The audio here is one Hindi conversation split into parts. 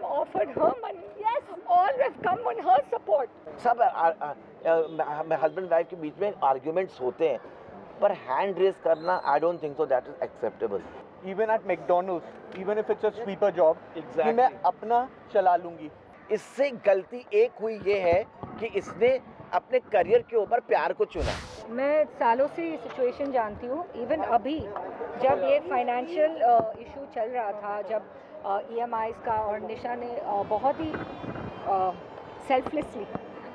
have offered her money. Yes, all have come on her support. सब हस्बैंड वाइफ के बीच में आर्ग्यूमेंट्स होते हैं, पर हैंड रेस करना I don't think so that is acceptable. Even at McDonald's, even if it's a sweeper job, कि मैं अपना चला लूंगी. इससे गलती एक हुई ये है कि इसने अपने करियर के ऊपर प्यार को चुना. मैं सालों से ये सिचुएशन जानती हूँ. इवन अभी जब ये फाइनेंशियल इशू चल रहा था, जब EMIs का, और निशा ने बहुत ही सेल्फलेसली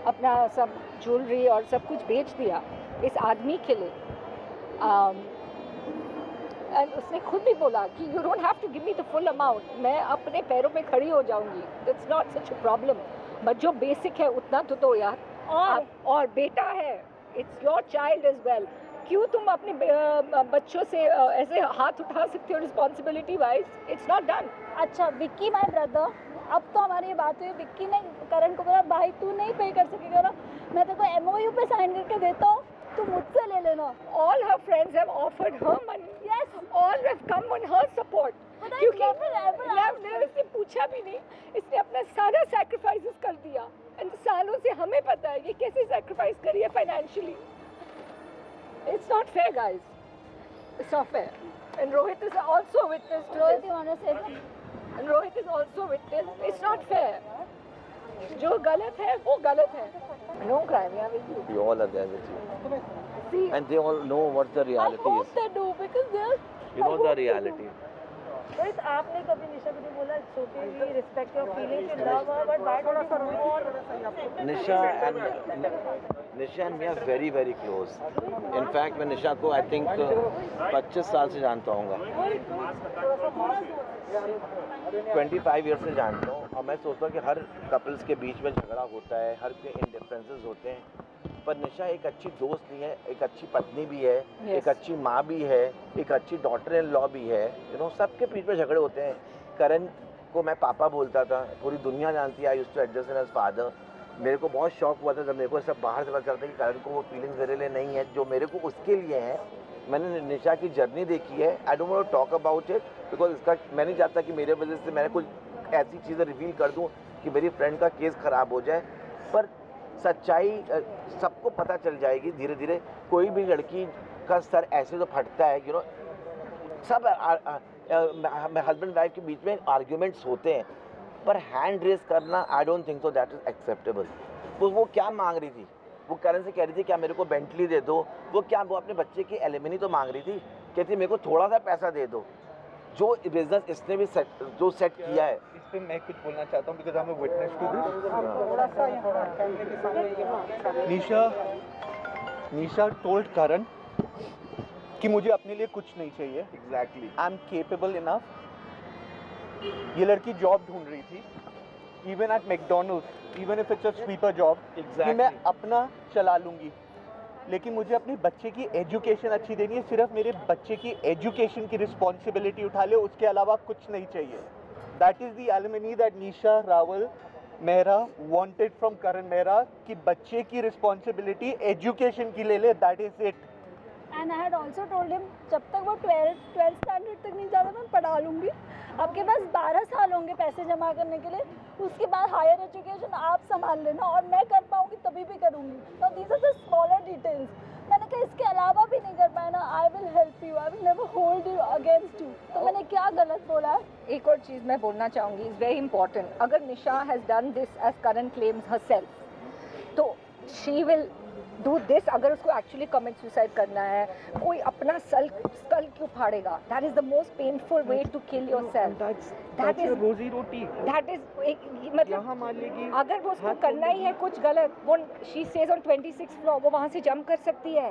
अपना सब ज्वेलरी और सब कुछ बेच दिया इस आदमी के लिए. एंड उसने खुद भी बोला कि you don't have to give me the full amount, मैं अपने पैरों पे खड़ी हो जाऊंगी, it's not such a problem, but जो बेसिक है उतना तो दो यार. और बेटा है, it's your child as well. क्यों तुम अपने बच्चों से ऐसे हाथ उठा सकते हो responsibility wise? It's not done. अच्छा विक्की माय ब्रदर, अब तो हमारी ये बात हुई, विक्की ने करण को बोला भाई तू नहीं पे कर सकेगा ना, मैं तेरे को MOU पे साइन करके देता हूँ, तू मुझसे ले लेना. All her friends have offered her money. Yes, all have come on her support. क्योंकि never इसने पूछा भी नहीं, इसने अपना सारा सैक्रिफाइसेस कर दिया. एंड सालों से हमें पता है कि कैसे सैक्रिफाइस करी है financially. It's not fair guys, it's not fair. And Rohit is also witness to Rohit, you wanna say something? And Rohit is also witness. It's not fair. जो गलत है वो गलत है. No crime, we are with you. We all are there with you. See, And they all know what the I reality hope is. they do because they're. You know the reality. Rohit, आपने कभी निशा को नहीं बोला it's okay, we respect your feelings, you love her, but why don't you move on? Nisha and me are very very close. In fact मैं निशा को I think 25 साल से जानता हूँगा, 25 ईयर से जानता हूँ. और मैं सोचता हूँ कि हर कपल्स के बीच में झगड़ा होता है, हर के इंडिफरेंसेस होते हैं, पर निशा एक अच्छी दोस्त नहीं है, एक अच्छी पत्नी भी है, एक अच्छी माँ भी है, एक अच्छी डॉटर इन लॉ भी है. सबके बीच में झगड़े होते हैं. करण को मैं पापा बोलता था, पूरी दुनिया जानती है. I used to address him as father. मेरे को बहुत शौक हुआ था जब मेरे को सब बाहर से पता चलता कि करण को वो फीलिंग्स मेरे लिए नहीं है जो मेरे को उसके लिए है. मैंने निशा की जर्नी देखी है. I don't want to talk about it because इसका मैं नहीं चाहता कि मेरे वजह से मैं कुछ ऐसी चीज़ें रिवील कर दूं कि मेरी फ्रेंड का केस ख़राब हो जाए. पर सच्चाई सबको पता चल जाएगी धीरे धीरे. कोई भी लड़की का सर ऐसे तो फटता है, सब हस्बैंड वाइफ के बीच में आर्ग्यूमेंट्स होते हैं, पर हैंड रेस करना I don't think so that is acceptable. वो क्या मांग रही थी? वो करण से कह रही थी क्या मेरे को बेंटली दे दो. वो अपने बच्चे की एलिमनी तो मांग रही थी, कहती मेरे को थोड़ा सा पैसा दे दो. जो बिजनेस इसने भी सेट किया है, इस पे मैं कुछ बोलना चाहता हूँ because I am a witness to this. Nisha told Karan कि मुझे अपने लिए कुछ नहीं चाहिए. Exactly. I am capable enough. ये लड़की जॉब ढूंढ रही थी, even at McDonald's, even if it's a sweeper job, कि मैं अपना चला लूंगी, लेकिन मुझे अपने बच्चे की एजुकेशन अच्छी देनी है. सिर्फ मेरे बच्चे की एजुकेशन की रिस्पॉन्सिबिलिटी उठा ले, उसके अलावा कुछ नहीं चाहिए. That is the alimony that Nisha Rawal Mehra wanted from Karan Mehra, कि बच्चे की रिस्पॉन्सिबिलिटी एजुकेशन की ले ले. That is it. And I had also told him जब तक वो 12th स्टैंडर्ड तक नहीं जाता मैं पढ़ा लूँगी. आपके पास 12 साल होंगे पैसे जमा करने के लिए, उसके बाद हायर एजुकेशन आप संभाल लेना, और मैं कर पाऊँगी तभी भी करूँगी. तो these are the smaller details. मैंने कहा इसके अलावा भी नहीं कर पाया ना, I will help you, I will never hold you against you. तो मैंने क्या गलत बोला है? एक और चीज़ मैं बोलना चाहूँगी, इज़ वेरी इंपॉर्टेंट. अगर Nisha has done this as Karan claims herself, तो शी विल डू दिस. अगर उसको एक्चुअली कमिट सुसाइड करना है, कोई अपना स्कल क्यों फाड़ेगा? That is the most painful way to kill yourself. That is rozi roti. That is मतलब मान लेगी अगर वो उसको करना ही है कुछ गलत, वो she stage on 26th floor, वो वहाँ से जंप कर सकती है.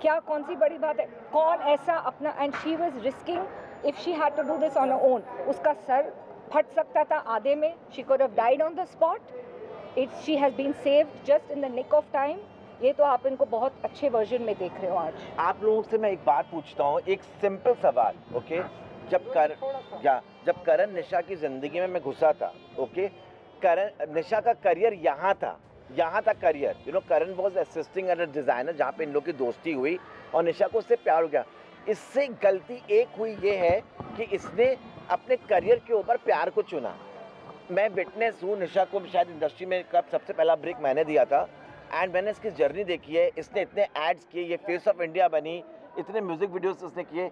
क्या कौन सी बड़ी बात है? कौन ऐसा अपना, and she was risking, if she had to do this on her own, उसका सर फट सकता था आधे में. She could have died on the spot. She has been saved just in the nick of time. ये तो आप इनको बहुत अच्छे वर्जन में देख रहे हो आज. आप लोगों से मैं एक बात पूछता हूँ, एक सिंपल सवाल. ओके, जब करण निशा की ज़िंदगी में मैं घुसा था, ओके, करण निशा का करियर यहाँ था career. Karan was assisting as a designer, जहाँ पे इन लोग की दोस्ती हुई और निशा को उससे प्यार हो गया. इससे गलती एक हुई ये है कि इसने अपने करियर के ऊपर प्यार को चुना. मैं विटनेस हूँ, निशा को शायद इंडस्ट्री में कब सबसे पहला ब्रेक मैंने दिया था, एंड मैंने इसकी जर्नी देखी है। इसने इतने एड्स किए, ये फेस ऑफ इंडिया बनी, इतने म्यूजिक वीडियोस इसने किए,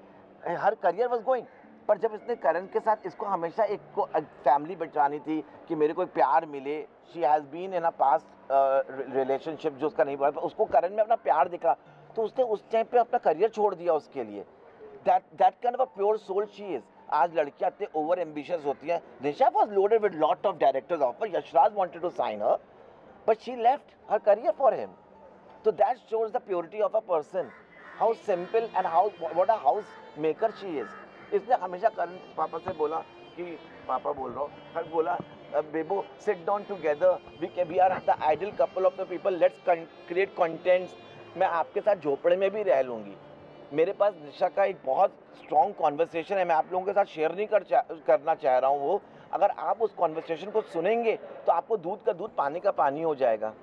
हर करियर वाज गोइंग। पर जब इसने करण के साथ, इसको हमेशा एक को फैमिली बचानी थी कि मेरे को एक प्यार मिले। She has been in a past relationship जो उसका नहीं हुआ, उसको करण में अपना प्यार दिखा, तो उसने उस टाइम पे अपना करियर छोड़ दिया उसके लिए। That kind of a pure soul she is. आज लड़कियां इतने ओवर एम्बिशियस होती हैं। Nisha was loaded with lot of directors offer, Yashraj wanted to sign her, but she left her career for him. So that shows the purity of a person, how simple and what a house maker she is. इसने हमेशा करण पापा से बोला कि पापा बोल रहा हूँ, हर बोला बेबो sit down together, we are the ideal couple of the people, let's create contents. मैं आपके साथ झोपड़े में भी रह लूँगी। मेरे पास निशा का एक बहुत स्ट्रॉन्ग कॉन्वर्सेशन है, मैं आप लोगों के साथ शेयर नहीं करना चाह रहा हूँ वो। अगर आप उस कॉन्वर्सेशन को सुनेंगे तो आपको दूध का दूध पानी का पानी हो जाएगा।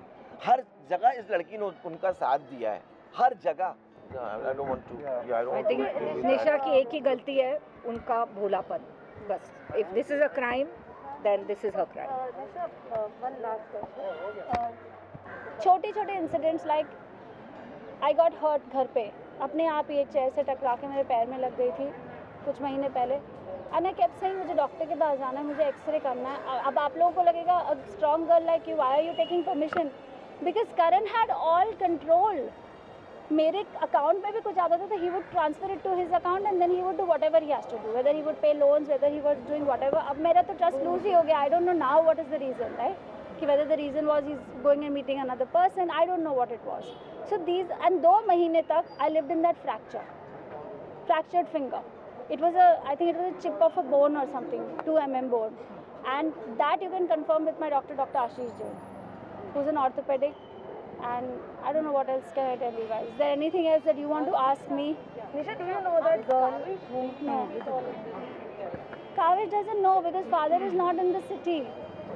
हर जगह इस लड़की ने उनका साथ दिया है, हर जगह। I think निशा की एक ही गलती है, उनका भोलापन, बस। If this is a crime, then this is her crime. one last question. छोटे छोटे incidents like I got hurt घर पे, अपने आप ही एक चेयर से टकरा के मेरे पैर में लग गई थी कुछ महीने पहले। एंड आई केप्ट सेइंग मुझे डॉक्टर के पास जाना है, मुझे एक्सरे करना है। अब आप लोगों को लगेगा a strong girl like you, why are you taking permission? Because Karan had all control. मेरे अकाउंट में भी कुछ आता था तो he would transfer it to his account and then he would do whatever he has to do, whether he would pay loans, whether he was doing whatever. अब मेरा तो ट्रस्ट लूज ही हो गया। I don't know now what is the reason, right? कि whether the reason was he's going and meeting another person, I don't know what it was. So these, and 2 महीने तक I lived in that fractured finger. It was I think it was a chip of a bone or something, 2 mm bone, and that you can confirm with my doctor, Dr. Ashish Jain, who's an orthopedic. And I don't know what else can I tell you guys. Is there anything else that you want to ask me? Nisha, do you know that girl? No. Kavish doesn't know because father is not in the city.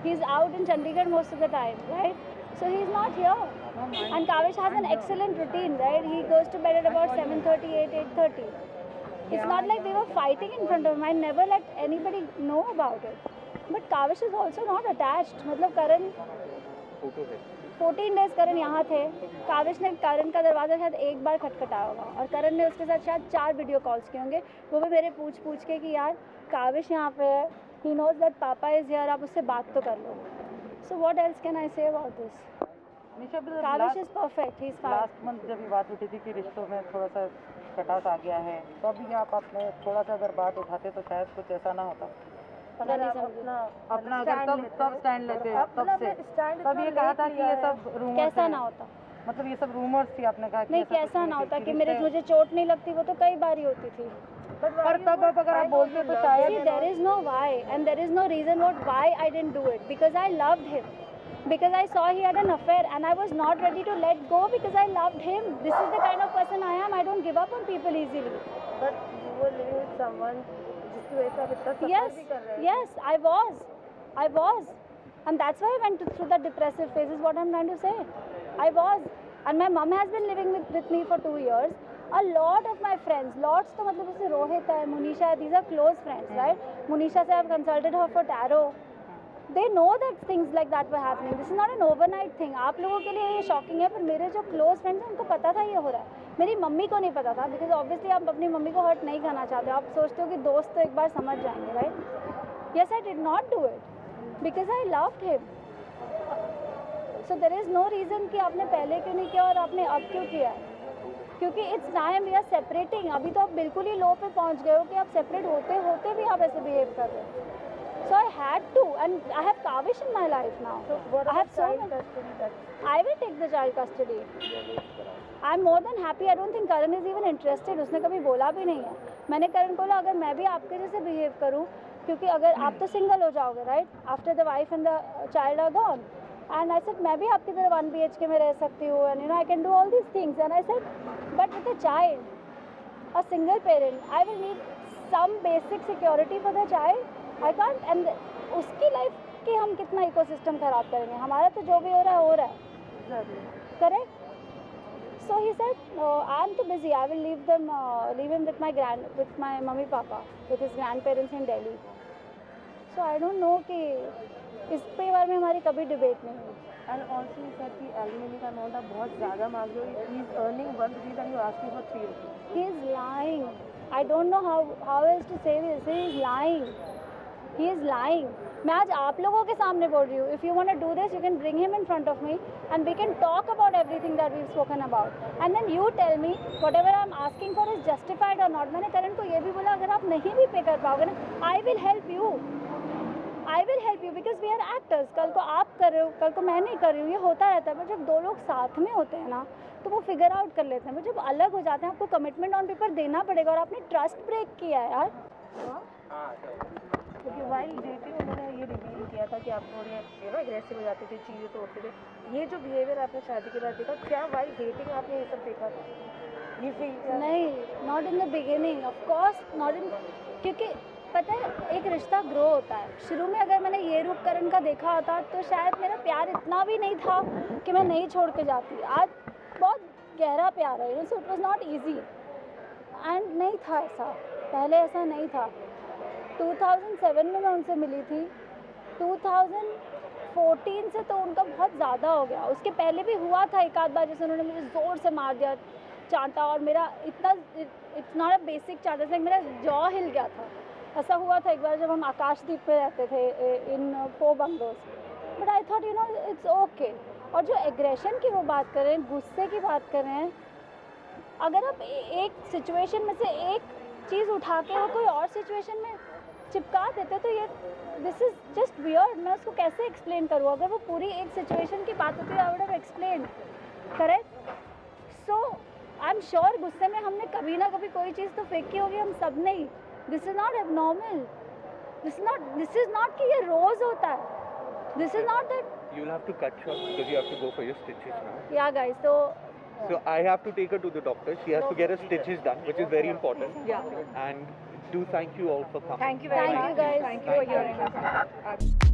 He's out in Chandigarh most of the time, right? So he's not here. And Kavish has an excellent routine, right? He goes to bed at about 7:30, 8:30. It's not like we were fighting in front of him. I never let anybody know about it. But Kavish is also not attached. मतलब करण 14 days करण यहाँ थे। काविश ने करण का दरवाज़ा शायद एक बार खटखटाया होगा और करण ने उसके साथ शायद 4 वीडियो कॉल्स किए होंगे, वो भी मेरे पूछ के कि यार काविश यहाँ पे है, he knows that पापा is here, आप उससे बात तो कर लो। So what else can I say about this? Nisha, Kavish is perfect, he's fine. Last month जब ये बात उठी थी कि रिश्तों में थोड़ा सा खटास आ गया है, तो अभी आप अपने थोड़ा सा अगर बात उठाते तो शायद कुछ ऐसा ना होता। अगर आप अपना अगर तब स्टैंड लेते तब से, तब ये कहा था कि ये सब रूमर्स, कैसा ना होता, मतलब ये सब रूमर्स थी, आपने कहा कि नहीं कैसा ना होता कि मुझे चोट नहीं लगती, वो तो कई बार ही होती थी। पर तब अब अगर आप बोलते तो शायद See, there is no why and there is no reason why I didn't do it, because I loved him, because I saw he had an affair and I was not ready to let go because I loved him. This is the kind of person I am. I don't give up on people easily. But you were living with someone जिसकी वजह से आप इतना सफर Yes, भी कर रहे हैं। yes, I was, and that's why I went through the depressive phase. Is what I'm trying to say. I was, and my mom has been living with me for 2 years. A lot of my friends, lots तो मतलब जैसे रोहित है, मुनीशा है, these are close friends, right? Munisha से I've consulted her for tarot. They know that things like that were happening. This is not an overnight thing. आप लोगों के लिए ये शॉकिंग है, पर मेरे जो क्लोज फ्रेंड्स हैं उनको पता था ये हो रहा है। मेरी मम्मी को नहीं पता था, बिकॉज ऑब्वियसली आप अपनी मम्मी को हर्ट नहीं करना चाहते, आप सोचते हो कि दोस्त तो एक बार समझ जाएंगे, right? Yes, I did not do it because I loved him. So there is no reason कि आपने पहले क्यों नहीं किया और आपने अब क्यों किया है, क्योंकि it's time we are separating. अभी तो आप बिल्कुल ही लो पे पहुंच गए हो कि आप सेपरेट होते होते भी आप ऐसे बिहेव कर रहे हो। So I had to, and I have Kavish in my life now. So what I have about so child many. custody? I will take the child custody. I'm more than happy. I don't think Karan is even interested. उसने कभी बोला भी नहीं है। मैंने करण को बोला अगर मैं भी आपके जैसे बिहेव करूँ, क्योंकि अगर आप तो सिंगल हो जाओगे, right, after the wife and the child are gone, and I said मैं भी आपकी तरह 1 BHK में रह सकती हूँ, and you know I can do all these things, and I said but with a child, a single parent, I will need some basic security for the child. I can't, and उसकी लाइफ की हम कितना इकोसिस्टम खराब करेंगे, हमारा तो जो भी हो रहा है correct. So he said, I am too busy. I will leave him with my mummy papa, with his grandparents in Delhi. So I don't no कि इस पे बारे में हमारी कभी डिबेट नहीं हुई. एंड ऑल्सो ही सेड कि एलिमनी का अमाउंट आप बहुत ज़्यादा मांग रहे हो. He is earning 1 rupees and you asking for 3 rupees. He is lying. I don't know how else to say this. He is lying. He is lying. मैं आज आप लोगों के सामने बोल रही हूँ. If you want to do this, you can bring him in front of me and we can talk about everything that we've spoken about. And then you tell me whatever I'm asking for is justified or not. मैंने करण को ये भी बोला अगर आप नहीं भी पे कर पाओगे ना, I will help you. I will help you because we are actors. कल को आप कर रहे हो, कल को मैं नहीं कर रही हूँ, ये होता रहता है. पर जब दो लोग साथ में होते हैं ना, तो वो फिगर आउट कर लेते हैं. पर जब अलग हो जाते हैं, आपको कमिटमेंट ऑन पेपर देना पड़ेगा और आपने ट्रस्ट ब्रेक किया है यार. क्योंकि वाइल डेटिंग उन्होंने ये रिवील किया था कि आप थोड़े एग्रेसिव हो जाते थे, चीज़ें तोड़ते थे. ये जो बिहेवियर आपने शादी के बाद देखा, क्या वाइल डेटिंग आपने ये सब देखा था? ये फील किया? नहीं, not in the beginning, of course not in. क्योंकि पता है एक रिश्ता ग्रो होता है. शुरू में अगर मैंने ये रूप करण का देखा होता तो शायद मेरा प्यार इतना भी नहीं था कि मैं नहीं छोड़ के जाती. आज बहुत गहरा प्यार है. So it was not easy and नहीं था ऐसा, पहले ऐसा नहीं था. 2007 में मैं उनसे मिली थी. 2014 से तो उनका बहुत ज़्यादा हो गया. उसके पहले भी हुआ था एक आध बार, जैसे उन्होंने मुझे ज़ोर से मार दिया, चांटा, और मेरा इतना, इट्स नॉट अ बेसिक चांटा, से मेरा जॉ हिल गया था. ऐसा हुआ था एक बार जब हम आकाशदीप पे रहते थे इन 4 bungalows. But I thought it's okay. और जो एग्रेशन की वो बात कर रहे हैं, गुस्से की बात कर रहे हैं, अगर आप एक सिचुएशन में से एक चीज़ उठा के वो कोई और सिचुएशन में चिपका देते तो ये दिस इज़ जस्ट वियर्ड. मैं उसको कैसे एक्सप्लेन करूँ? अगर वो पूरी एक सिचुएशन की बात होती है, I would have explain, correct? So I am sure गुस्से में हमने कभी ना कभी कोई चीज़ तो फेंकी होगी हम सब ने ही. This is not abnormal. This is not कि ये रोज़ होता है. This is not that. You'll have to cut short because you have to go for your stitches now. Yeah guys, So I have to take her to the doctor. She has to get her stitches done, which is very important. Yeah. And do thank you all for coming. Thank you very much. Thank you guys. Thank you for hearing us.